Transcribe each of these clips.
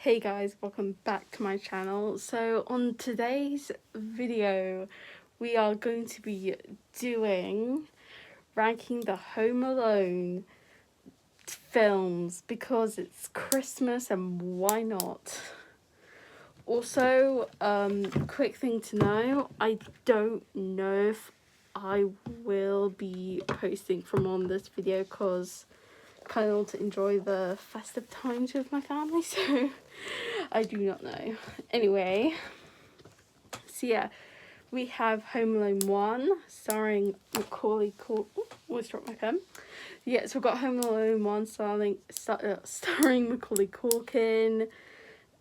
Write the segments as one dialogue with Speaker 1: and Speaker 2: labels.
Speaker 1: Hey guys, welcome back to my channel. So on today's video, we are going to be doing ranking the Home Alone films because it's Christmas and why not? Also, quick thing to know, I don't know if I will be posting from on this video because kind of want to enjoy the festive times with my family, so I do not know. Anyway, so yeah, we have Home Alone 1 starring Macaulay Culkin. Almost dropped my pen. Yeah, so we've got Home Alone 1 starring Macaulay Culkin.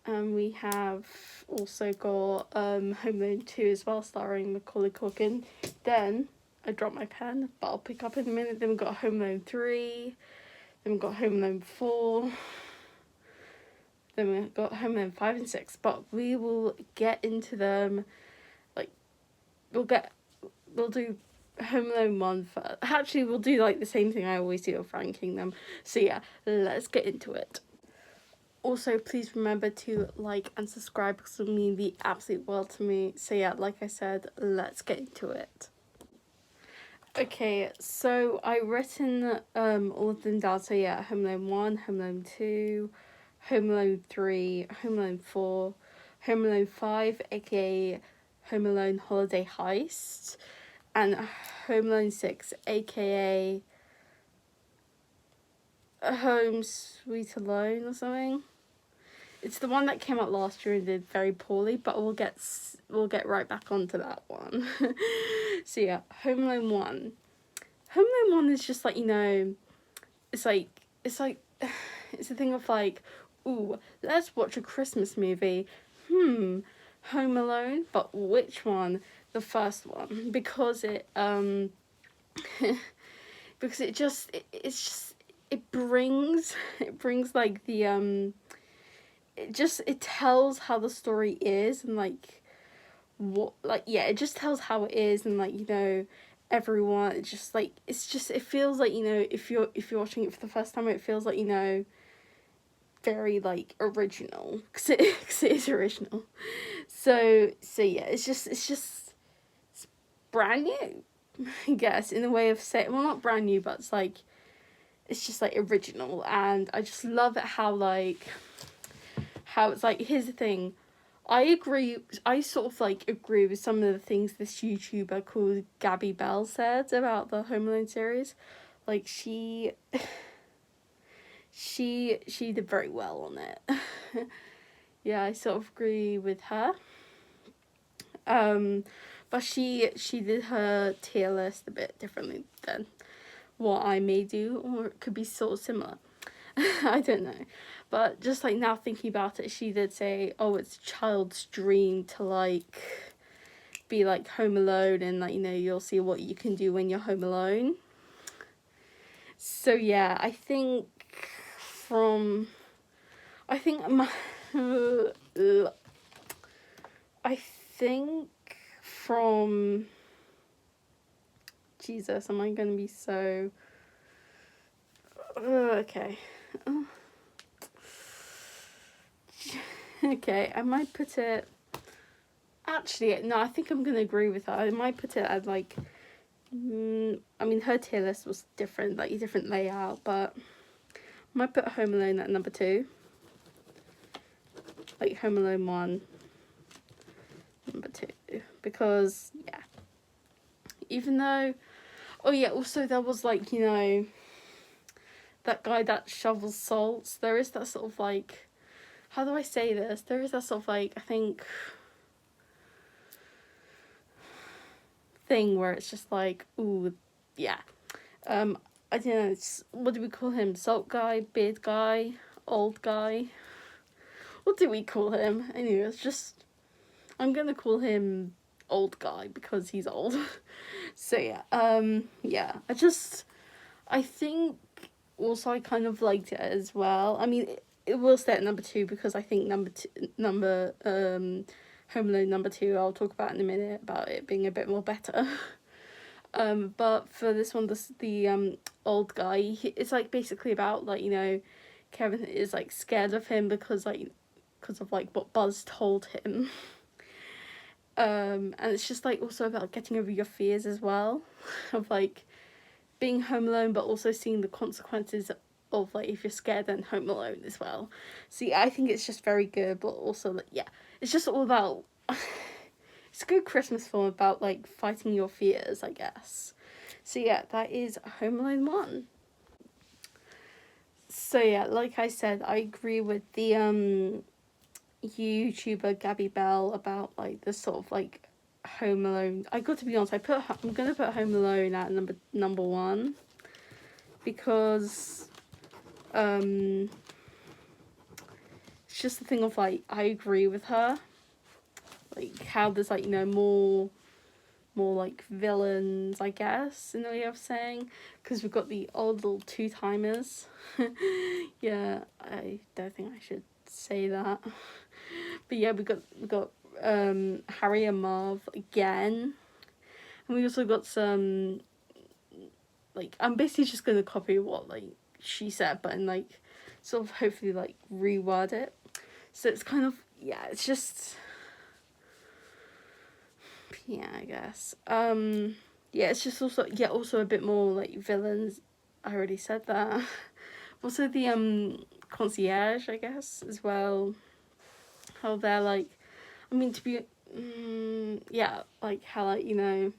Speaker 1: We have also got Home Alone 2 as well, starring Macaulay Culkin. Then I dropped my pen, but I'll pick up in a minute. Then we've got Home Alone 3. Then we've got Home Alone 4. Then we've got Home Alone 5 and 6. But we will get into them. Like, we'll do Home Alone 1 first. Actually, we'll do like the same thing I always do of ranking them. So yeah, let's get into it. Also, please remember to like and subscribe because it will mean the absolute world to me. So yeah, like I said, let's get into it. Okay, so I've written all of them down. So yeah, Home Alone 1, Home Alone 2, Home Alone 3, Home Alone 4, Home Alone 5, aka Home Alone Holiday Heist, and Home Alone 6, aka Home Sweet Alone or something. It's the one that came out last year and did very poorly, but we'll get right back onto that one. So yeah, Home Alone 1. Home Alone 1 is just like, it's it's a thing of like, ooh, let's watch a Christmas movie. Home Alone, but which one? The first one, because it because it brings like the it tells how the story is and like what, like, yeah, it just tells how it is, and like, everyone, it feels like, if you're watching it for the first time, it feels like, very like original because it is original. So yeah, it's brand new, I guess, in a way of saying, well, not brand new, but it's just like original. And I just love it how it's like, here's the thing, I sort of like agree with some of the things this YouTuber called Gabby Bell said about the Home Alone series. Like, she did very well on it. Yeah, I sort of agree with her. But she did her tier list a bit differently than what I may do, or it could be sort of similar. I don't know. But just like now thinking about it, she did say, oh, it's a child's dream to like be like home alone, and like, you'll see what you can do when you're home alone. So yeah, I think from Jesus, am I gonna be so okay. Okay, I might put it, actually, no, I think I'm gonna agree with her. I might put it at like, I mean, her tier list was different, like a different layout, but I might put Home Alone at number 2. Like Home Alone 1, number 2. Because, yeah. Even though, oh yeah, also there was like, that guy that shovels salts. There is that sort of like, how do I say this? There is that sort of like, I think, thing where it's just like, ooh, yeah. I don't know, what do we call him? Salt guy, beard guy, old guy? What do we call him? Anyway, I'm gonna call him old guy because he's old. So yeah, yeah, I think also I kind of liked it as well. I mean, it will stay at number 2 because I think Home Alone number 2, I'll talk about in a minute, about it being a bit more better. But for this one, the old guy, it's like basically about like, Kevin is like scared of him because like because of like what Buzz told him. And it's just like also about getting over your fears as well, of like being home alone, but also seeing the consequences of like if you're scared and home alone as well. See, I think it's just very good, but also like, yeah, it's just all about it's a good Christmas film about like fighting your fears, I guess. So yeah, that is Home Alone 1. So yeah, like I said, I agree with the YouTuber Gabby Bell about like the sort of like Home Alone. I got to be honest, I'm gonna put Home Alone at number 1 because it's just the thing of like I agree with her, like how there's like, you know, more like villains, I guess, in the way of saying, because we've got the old little two-timers. Yeah, I don't think I should say that, but yeah, we got Harry and Marv again, and we also got some, like, I'm basically just gonna copy what like she said, but in like sort of hopefully like reword it. So it's kind of, yeah, it's just, yeah, I guess. Yeah, it's just also, yeah, also a bit more like villains. I already said that. Also the concierge, I guess, as well. How they're like, I mean, to be, yeah, like how like, you know,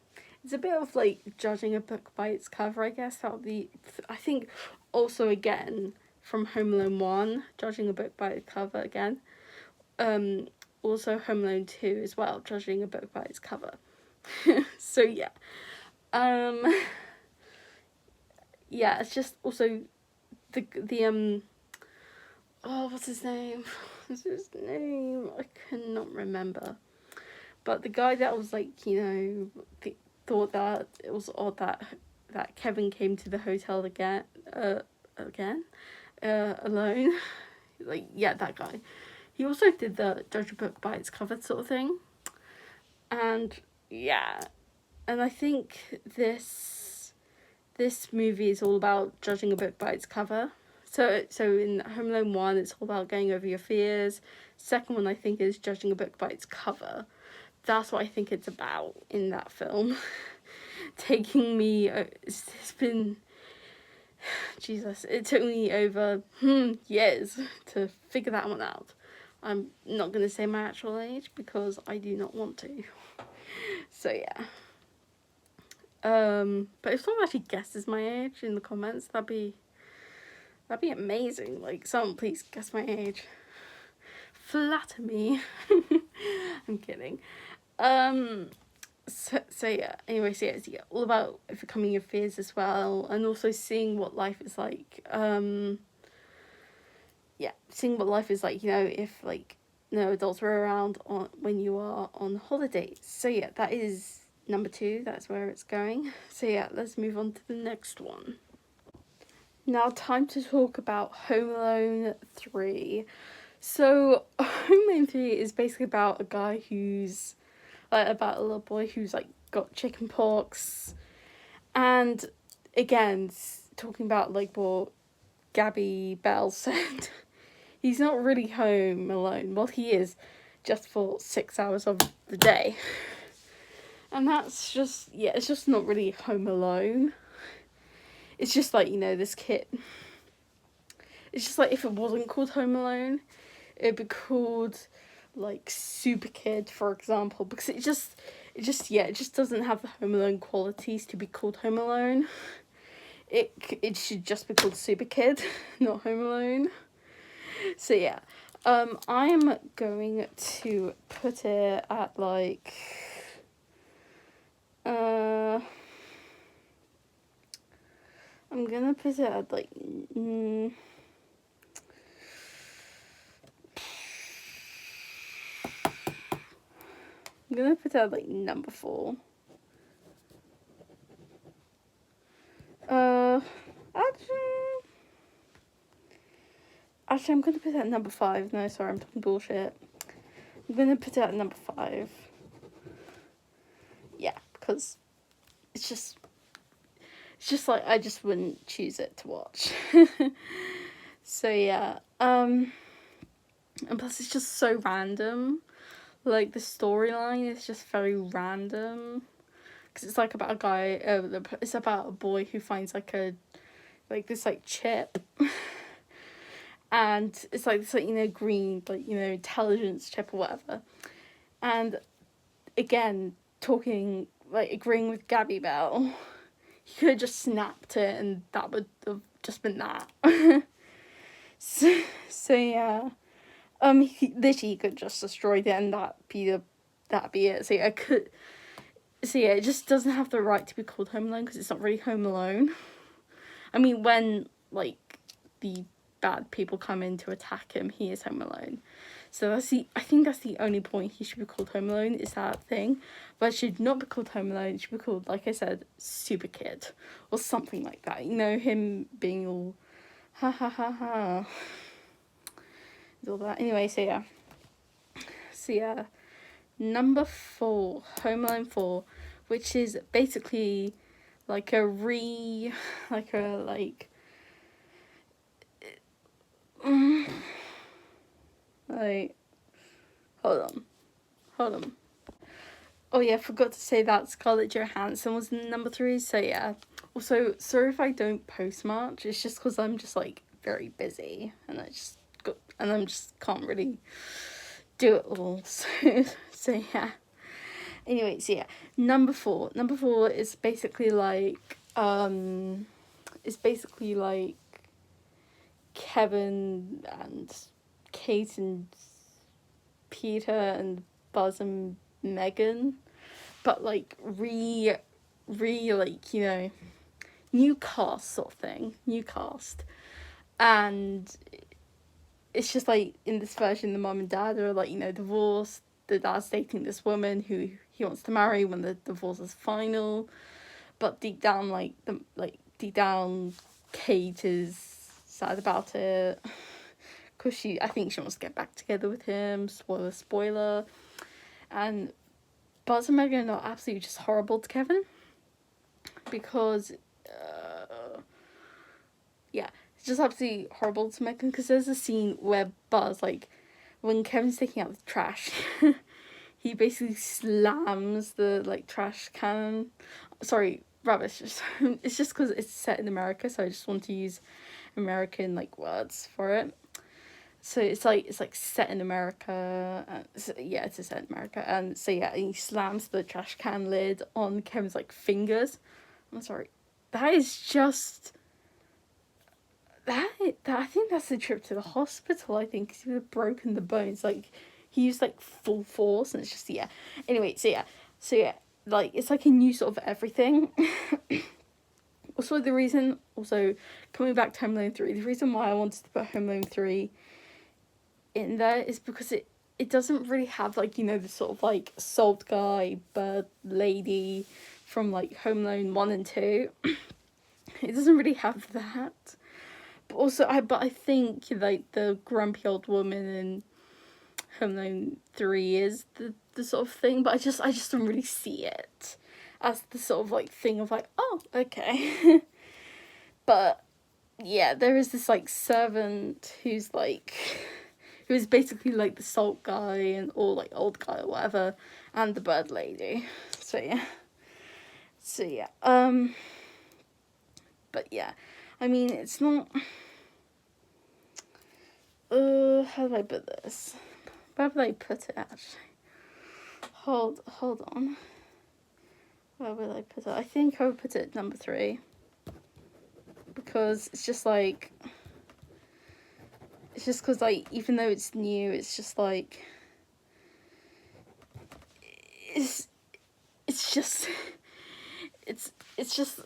Speaker 1: it's a bit of like judging a book by its cover, I guess. That would be, I think, also again from Home Alone 1, judging a book by its cover again. Also Home Alone 2 as well, judging a book by its cover. So yeah, yeah, it's just also the oh, what's his name? What's his name? I cannot remember. But the guy that was like, you know, thought that it was odd that Kevin came to the hotel again, alone. Like, yeah, that guy. He also did the judge a book by its cover sort of thing. And yeah, and I think this movie is all about judging a book by its cover. So in Home Alone 1, it's all about getting over your fears. Second one, I think, is judging a book by its cover. That's what I think it's about in that film. Taking me, it's been, Jesus, it took me over years to figure that one out. I'm not going to say my actual age because I do not want to. So yeah. But if someone actually guesses my age in the comments, that'd be amazing. Like, someone please guess my age. Flatter me. I'm kidding. So yeah, anyway, so yeah, it's all about overcoming your fears as well, and also seeing what life is like. Yeah, seeing what life is like, you know, if like no adults were around when you are on holiday. So yeah, that is number 2. That's where it's going. So yeah, let's move on to the next one. Now, time to talk about Home Alone 3. So, Home Alone 3 is basically about a guy who's, like, about a little boy who's, like, got chicken pox. And, again, talking about, like, what Gabby Bell said, he's not really home alone. Well, he is, just for 6 hours of the day. And that's just, yeah, it's just not really home alone. It's just like, you know, this kid. It's just like if it wasn't called Home Alone, it'd be called like Super Kid, for example, because it just doesn't have the Home Alone qualities to be called Home Alone. It should just be called Super Kid, not Home Alone. So yeah, I'm going to put it at like I'm gonna put it at like I'm gonna put it at like number 4. Actually, I'm gonna put it at number 5. No, sorry, I'm talking bullshit. I'm gonna put it at number 5. Yeah, because it's just like I just wouldn't choose it to watch. So yeah, And plus it's just so random. Like, the storyline is just very random. Because it's like about a guy, it's about a boy who finds like this like chip. And it's like this, like, you know, green, like, you know, intelligence chip or whatever. And again, talking, like, agreeing with Gabby Bell, he could have just snapped it and that would have just been that. so yeah. He literally could just destroyed it and that be it. So yeah, it just doesn't have the right to be called Home Alone because it's not really Home Alone. I mean, when, like, the bad people come in to attack him, he is Home Alone. So I think that's the only point he should be called Home Alone, is that thing. But it should not be called Home Alone, it should be called, like I said, Super Kid. Or something like that. You know, him being all, ha ha ha ha. All that. Anyway, so yeah. Number 4, Home Alone 4, which is basically like like hold on. Oh yeah, I forgot to say that Scarlett Johansson was number 3, so yeah. Also, sorry if I don't post much, it's just because I'm just, like, very busy, and I just can't really do it all, so yeah. Anyway, so yeah, number 4 is basically like, Kevin and Kate and Peter and Buzz and Megan, but like like, you know, new cast sort of thing, and it's just like, in this version, the mom and dad are, like, you know, divorced. The dad's dating this woman who he wants to marry when the divorce is final, but deep down, Kate is sad about it because I think she wants to get back together with him. Spoiler. And Buzz and Megan are absolutely just horrible to Kevin because it's just absolutely horrible to Megan, because there's a scene where Buzz, like, when Kevin's taking out the trash, he basically slams the, like, trash can. Sorry, rubbish. It's just because it's set in America, so I just want to use American, like, words for it. So it's set in America. It's set in America, and so yeah, he slams the trash can lid on Kevin's, like, fingers. I'm sorry, that is just that. I think that's the trip to the hospital. I think he would have broken the bones. Like, he used, like, full force, and it's just, yeah. Anyway, so yeah, like, it's like a new sort of everything. Also, coming back to Home Alone 3, the reason why I wanted to put Home Alone 3 in there is because it doesn't really have, like, you know, the sort of, like, salt guy, bird lady from, like, Home Alone 1 and 2. It doesn't really have that. But also, I think, like, the grumpy old woman in Home Alone 3 is the sort of thing, but I just don't really see it as the sort of, like, thing of, like, oh, okay. But yeah, there is this, like, servant who's basically, like, the salt guy and or, like, old guy or whatever, and the bird lady. So yeah. But yeah, I mean, it's not. How do I put this? Where would I put it, actually? Hold on. Where would I put it? I think I would put it at number 3. Because it's just like... It's just because, like, even though it's new, it's just like... It's just... It's just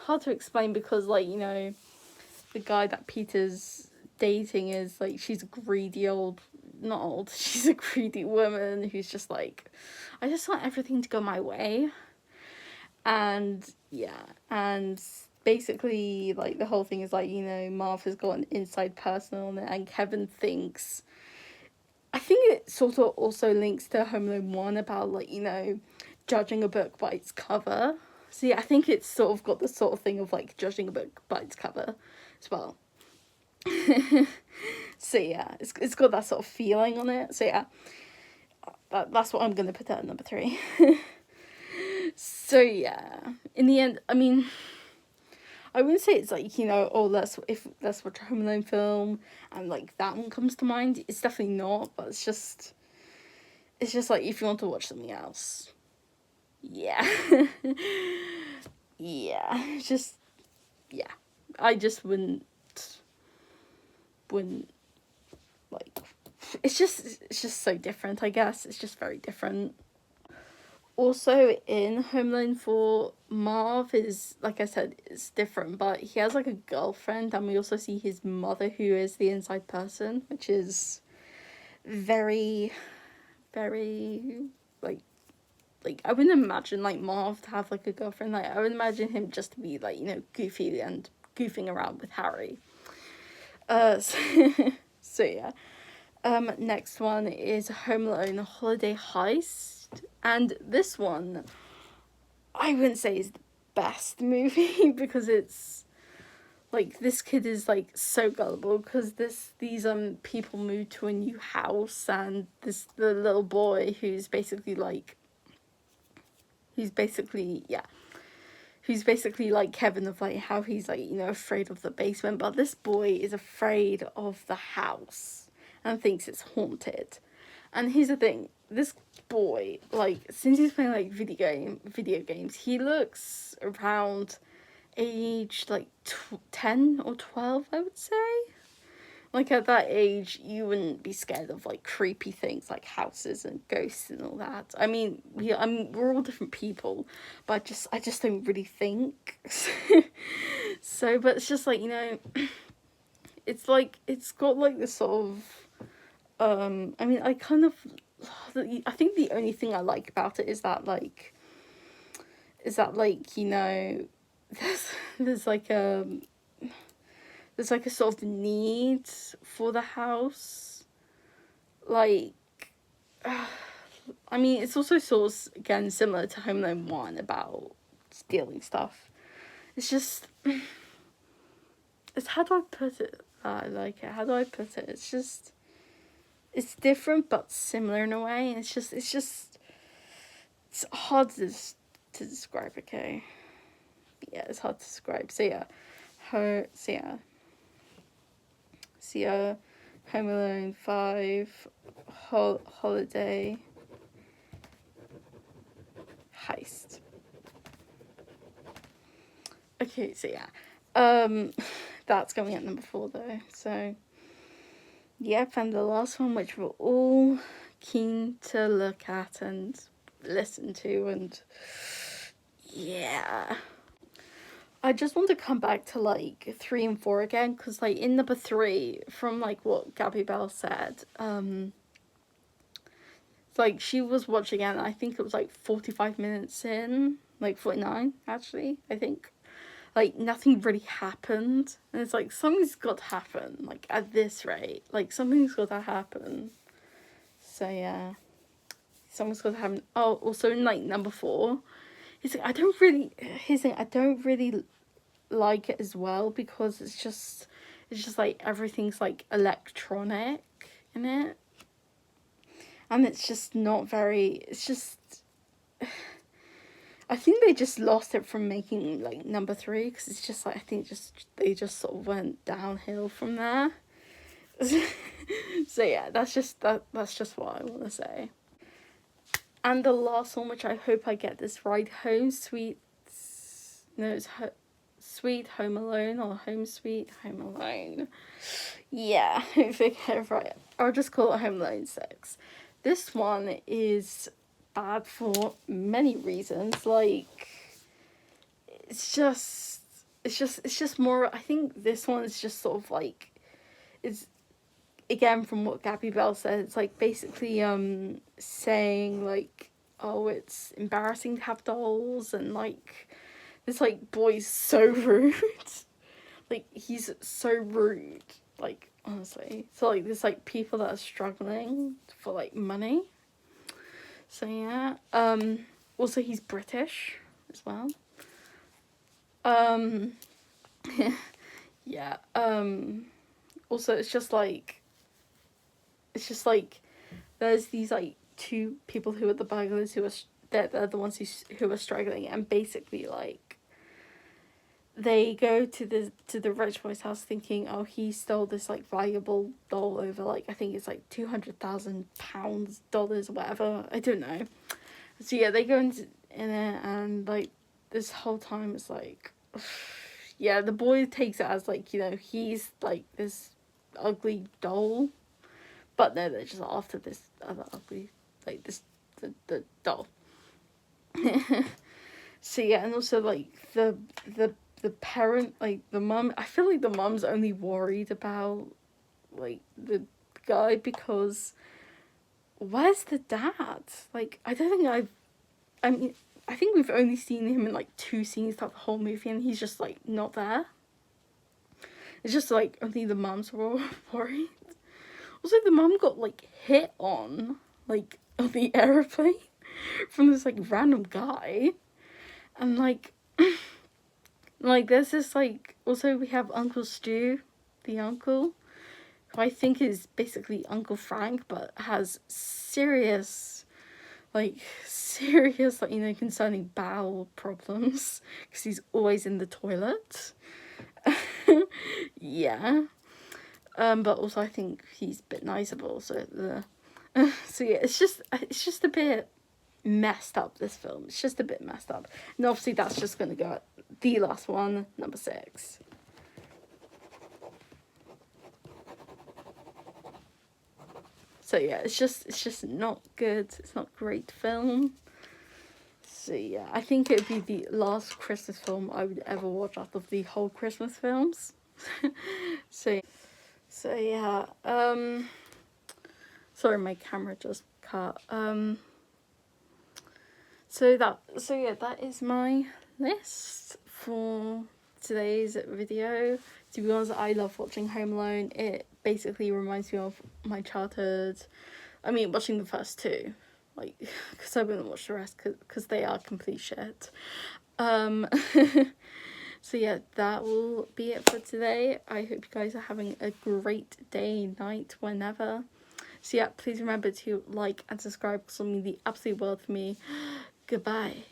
Speaker 1: hard to explain because, like, you know, the guy that Peter's dating is, like, she's a greedy she's a greedy woman who's just like, I just want everything to go my way. And yeah, and basically, like, the whole thing is, like, you know, Martha's got an inside person on it, and Kevin thinks, I think it sort of also links to Home Alone 1 about, like, you know, judging a book by its cover. So yeah, I think it's sort of got the sort of thing of, like, judging a book by its cover as well. So yeah, it's got that sort of feeling on it. So yeah, that's what I'm gonna put at number 3. So yeah, in the end, I mean, I wouldn't say it's like, you know, oh, let's watch a Home Alone film and like that one comes to mind. It's definitely not, but it's just like if you want to watch something else, yeah. Yeah, just yeah, I just wouldn't like, it's just so different, I guess. It's just very different. Also in Home Alone 4, Marv is, like I said, it's different, but he has like a girlfriend, and we also see his mother, who is the inside person, which is very, very like I wouldn't imagine like Marv to have like a girlfriend. Like I would imagine him just to be like, you know, goofy and goofing around with Harry. So, so yeah. Next one is Home Alone Holiday Heist, and this one I wouldn't say is the best movie because it's like this kid is like so gullible because these people move to a new house, and the little boy who's basically like Kevin, of like how he's like, you know, afraid of the basement, but this boy is afraid of the house and thinks it's haunted. And here's the thing, this boy, like, since he's playing like video games, he looks around age like 10 or 12, I would say. Like at that age, you wouldn't be scared of like creepy things like houses and ghosts and all that. I mean, we're all different people, but I just don't really think. So, but it's just like, you know, it's like it's got like this sort of I mean, I think the only thing I like about it is that you know, there's like there's like a sort of need for the house. Like, I mean, it's also sort of, again, similar to Home Alone 1 about stealing stuff. It's just, it's, how do I put it? I like it. How do I put it? It's just, it's different but similar in a way. And it's hard to describe, okay? Yeah, it's hard to describe. So yeah, Home Alone 5, Holiday Heist. Okay, so yeah, that's going at number 4 though. So, yep, and the last one, which we're all keen to look at and listen to, and yeah. I just want to come back to like 3 and 4 again, because like in number 3, from like what Gabby Bell said, like she was watching it, and I think it was like 45 minutes in, like 49 actually, I think. Like nothing really happened, and it's like something's got to happen, like at this rate, like something's got to happen. So yeah, something's got to happen. Oh, also in like number 4, he's like, I don't really like it as well, because it's just like everything's like electronic in it, and it's just not very, it's just, I think they just lost it from making like number 3, because it's just like, I think they just sort of went downhill from there. So yeah, that's just what I want to say. And the last one, which I hope I get this right, Sweet Home Alone, or Home Sweet Home Alone. Yeah, if I get it right, I'll just call it Home Alone 6. This one is bad for many reasons. Like, it's just more, I think this one is just sort of like, it's, again, from what Gabby Bell said, it's like basically saying like, oh, it's embarrassing to have dolls, and like this like boy's so rude. Like, he's so rude, like, honestly. So like there's like people that are struggling for like money. So yeah. Also he's British as well. Yeah. also it's just like there's these like two people who are the burglars who are they're the ones who are struggling, and basically like they go to the rich boy's house thinking, oh, he stole this like valuable doll over like, I think it's like £200,000, dollars or whatever, I don't know. So yeah, they go in there, and like this whole time it's like, yeah, the boy takes it as like, you know, he's like this ugly doll, but no, they're just after this other ugly, like this the doll. So yeah, and also like the parent, like the mum, I feel like the mum's only worried about like the guy because where's the dad? Like, I don't think I mean, I think we've only seen him in like 2 scenes throughout the whole movie, and he's just like not there. It's just like only the mums were worried. Also, the mum got like hit on like on the airplane from this like random guy, and like like there's this like, also we have Uncle Stu, the uncle, who I think is basically Uncle Frank, but has serious, like, you know, concerning bowel problems, because he's always in the toilet. Yeah. But also I think he's a bit nicer, but also so yeah, it's just a bit messed up, this film. It's just a bit messed up. And obviously that's just gonna go at the last one, number 6. So yeah, it's just not good. It's not a great film. So yeah, I think it would be the last Christmas film I would ever watch out of the whole Christmas films. So yeah, sorry, my camera just cut. So yeah, that is my list for today's video. To be honest, I love watching Home Alone. It basically reminds me of my childhood. I mean, watching the first 2, like, because I wouldn't watch the rest because they are complete shit. So yeah, that will be it for today. I hope you guys are having a great day, night, whenever. So yeah, please remember to like and subscribe because it'll mean the absolute world for me. Goodbye.